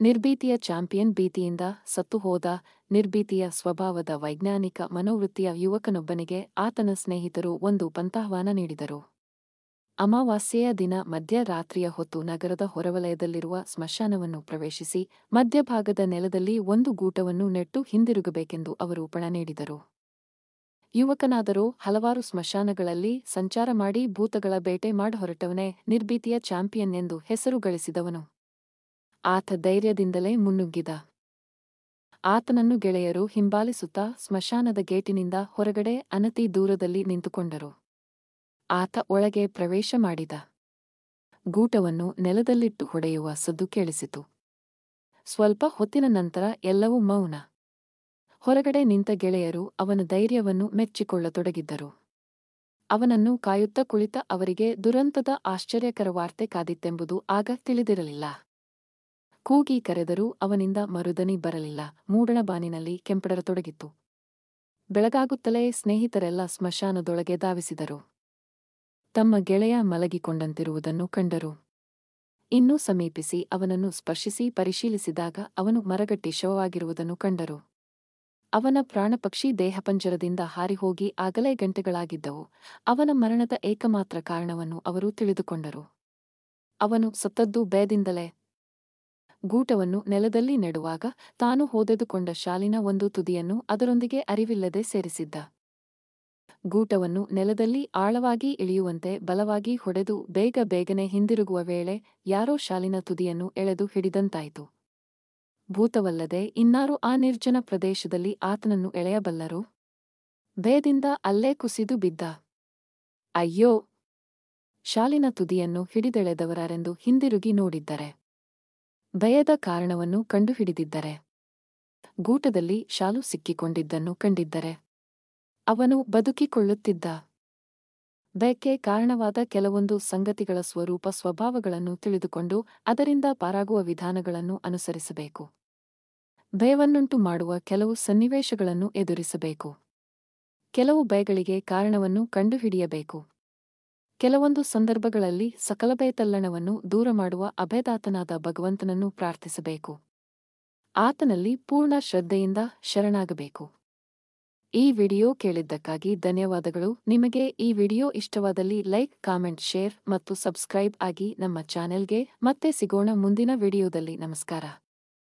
ನಿರ್ಭೀತಿಯ champion ಭೀತಿಯಿಂದ ಸತ್ತು ಹೋದ ನಿರ್ಭೀತಿಯ ಸ್ವಭಾವದ ವೈಜ್ಞಾನಿಕ ಮನೋವೃತ್ತಿಯ ಯುವಕನೊಬ್ಬನಿಗೆ ಆತನ ಸ್ನೇಹಿತರು ಒಂದು ಪಂಥಾಹ್ವಾನ ನೀಡಿದರು. ಅಮಾವಾಸ್ಯೆಯ ದಿನ ಮಧ್ಯರಾತ್ರಿಯ ಹೊತ್ತು ನಗರದ ಹೊರವಲಯದಲ್ಲಿರುವ ಸ್ಮಶಾನವನ್ನು ಪ್ರವೇಶಿಸಿ ಮಧ್ಯಭಾಗದ ನೆಲದಲ್ಲಿ ಒಂದು ಗೂಟವನ್ನು ನೆಟ್ಟು ಹಿಂದಿರುಗಬೇಕೆಂದು ಅವರು ಪಣ ನೀಡಿದರು. ಯುವಕನಾದರೋ ಹಲವಾರು ಸ್ಮಶಾನಗಳಲ್ಲಿ ಸಂಚಾರ ಮಾಡಿ ಭೂತಗಳ ಬೇಟೆ ಮಾಡಹೊರಟವನೇ, ನಿರ್ಭೀತಿಯ ಚಾಂಪಿಯನ್ ಎಂದು ಹೆಸರು ಗಳಿಸಿದವನು. ಆತ ಧೈರ್ಯದಿಂದಲೇ ಮುನ್ನುಗ್ಗಿದ. ಆತನನ್ನು ಗೆಳೆಯರು ಹಿಂಬಾಲಿಸುತ್ತಾ ಸ್ಮಶಾನದ ಗೇಟಿನಿಂದ ಹೊರಗಡೆ ಅನತಿ ದೂರದಲ್ಲಿ ನಿಂತುಕೊಂಡರು. ಆತ ಒಳಗೆ ಪ್ರವೇಶ ಮಾಡಿದ. ಗೂಟವನ್ನು ನೆಲದಲ್ಲಿಟ್ಟು ಹೊಡೆಯುವ ಸದ್ದು ಕೇಳಿಸಿತು. ಸ್ವಲ್ಪ ಹೊತ್ತಿನ ನಂತರ ಎಲ್ಲವೂ ಮೌನ. ಹೊರಗಡೆ ನಿಂತ ಗೆಳೆಯರು ಅವನ ಧೈರ್ಯವನ್ನು ಮೆಚ್ಚಿಕೊಳ್ಳತೊಡಗಿದ್ದರು. ಅವನನ್ನು ಕಾಯುತ್ತಾ ಕುಳಿತ ಅವರಿಗೆ ದುರಂತದ ಆಶ್ಚರ್ಯಕರ ವಾರ್ತೆ ಕಾದಿತ್ತೆಂಬುದು ಆಗ ತಿಳಿದಿರಲಿಲ್ಲ. ಕೂಗಿ ಕರೆದರೂ ಅವನಿಂದ ಮರುದನಿ ಬರಲಿಲ್ಲ. ಮೂಡಣಬಾನಿನಲ್ಲಿ ಕೆಂಪಡರತೊಡಗಿತ್ತು. ಬೆಳಗಾಗುತ್ತಲೇ ಸ್ನೇಹಿತರೆಲ್ಲ ಸ್ಮಶಾನದೊಳಗೆ ಧಾವಿಸಿದರು. ತಮ್ಮ ಗೆಳೆಯ ಮಲಗಿಕೊಂಡಂತಿರುವುದನ್ನು ಕಂಡರು. ಇನ್ನೂ ಸಮೀಪಿಸಿ ಅವನನ್ನು ಸ್ಪರ್ಶಿಸಿ ಪರಿಶೀಲಿಸಿದಾಗ ಅವನು ಮರಗಟ್ಟಿ ಶವವಾಗಿರುವುದನ್ನು ಕಂಡರು. ಅವನ ಪ್ರಾಣಪಕ್ಷಿ ದೇಹಪಂಜರದಿಂದ ಹಾರಿಹೋಗಿ ಆಗಲೇ ಗಂಟೆಗಳಾಗಿದ್ದವು. ಅವನ ಮರಣದ ಏಕಮಾತ್ರ ಕಾರಣವನ್ನು ಅವರು ತಿಳಿದುಕೊಂಡರು. ಅವನು ಸತ್ತದ್ದು ಭಯದಿಂದಲೇ. ಗೂಟವನ್ನು ನೆಲದಲ್ಲಿ ನೆಡುವಾಗ ತಾನು ಹೊದೆದುಕೊಂಡ ಶಾಲಿನ ಒಂದು ತುದಿಯನ್ನು ಅದರೊಂದಿಗೆ ಅರಿವಿಲ್ಲದೆ ಸೇರಿಸಿದ್ದ. ಗೂಟವನ್ನು ನೆಲದಲ್ಲಿ ಆಳವಾಗಿ ಇಳಿಯುವಂತೆ ಬಲವಾಗಿ ಹೊಡೆದು ಬೇಗ ಬೇಗನೆ ಹಿಂದಿರುಗುವ ವೇಳೆ ಯಾರೋ ಶಾಲಿನ ತುದಿಯನ್ನು ಎಳೆದು ಹಿಡಿದಂತಾಯಿತು. ಭೂತವಲ್ಲದೆ ಇನ್ನಾರು ಆ ನಿರ್ಜನ ಪ್ರದೇಶದಲ್ಲಿ ಆತನನ್ನು ಎಳೆಯಬಲ್ಲರು? ಭಯದಿಂದ ಅಲ್ಲೇ ಕುಸಿದು ಬಿದ್ದ. ಅಯ್ಯೋ! ಶಾಲಿನ ತುದಿಯನ್ನು ಹಿಡಿದೆಳೆದವರಾರೆಂದು ಹಿಂದಿರುಗಿ ನೋಡಿದ್ದರೆ, ಭಯದ ಕಾರಣವನ್ನು ಕಂಡುಹಿಡಿದಿದ್ದರೆ, ಗೂಟದಲ್ಲಿ ಶಾಲು ಸಿಕ್ಕಿಕೊಂಡಿದ್ದನ್ನು ಕಂಡಿದ್ದರೆ, ಅವನು ಬದುಕಿಕೊಳ್ಳುತ್ತಿದ್ದ. ಭಯಕ್ಕೆ ಕಾರಣವಾದ ಕೆಲವೊಂದು ಸಂಗತಿಗಳ ಸ್ವರೂಪ ಸ್ವಭಾವಗಳನ್ನು ತಿಳಿದುಕೊಂಡು ಅದರಿಂದ ಪಾರಾಗುವ ವಿಧಾನಗಳನ್ನು ಅನುಸರಿಸಬೇಕು. ಭಯವನ್ನುಂಟು ಮಾಡುವ ಕೆಲವು ಸನ್ನಿವೇಶಗಳನ್ನು ಎದುರಿಸಬೇಕು. ಕೆಲವು ಭಯಗಳಿಗೆ ಕಾರಣವನ್ನು ಕಂಡುಹಿಡಿಯಬೇಕು. ಕೆಲವೊಂದು ಸಂದರ್ಭಗಳಲ್ಲಿ ಸಕಲ ಭಯತಲ್ಲಣವನ್ನು ದೂರ ಮಾಡುವ ಅಭಯದಾತನಾದ ಭಗವಂತನನ್ನು ಪ್ರಾರ್ಥಿಸಬೇಕು. ಆತನಲ್ಲಿ ಪೂರ್ಣ ಶ್ರದ್ಧೆಯಿಂದ ಶರಣಾಗಬೇಕು. ಈ ವಿಡಿಯೋ ಕೇಳಿದ್ದಕ್ಕಾಗಿ ಧನ್ಯವಾದಗಳು. ನಿಮಗೆ ಈ ವಿಡಿಯೋ ಇಷ್ಟವಾದಲ್ಲಿ ಲೈಕ್, ಕಾಮೆಂಟ್, ಶೇರ್ ಮತ್ತು ಸಬ್ಸ್ಕ್ರೈಬ್ ಆಗಿ ನಮ್ಮ ಚಾನೆಲ್ಗೆ. ಮತ್ತೆ ಸಿಗೋಣ ಮುಂದಿನ ವಿಡಿಯೋದಲ್ಲಿ. ನಮಸ್ಕಾರ.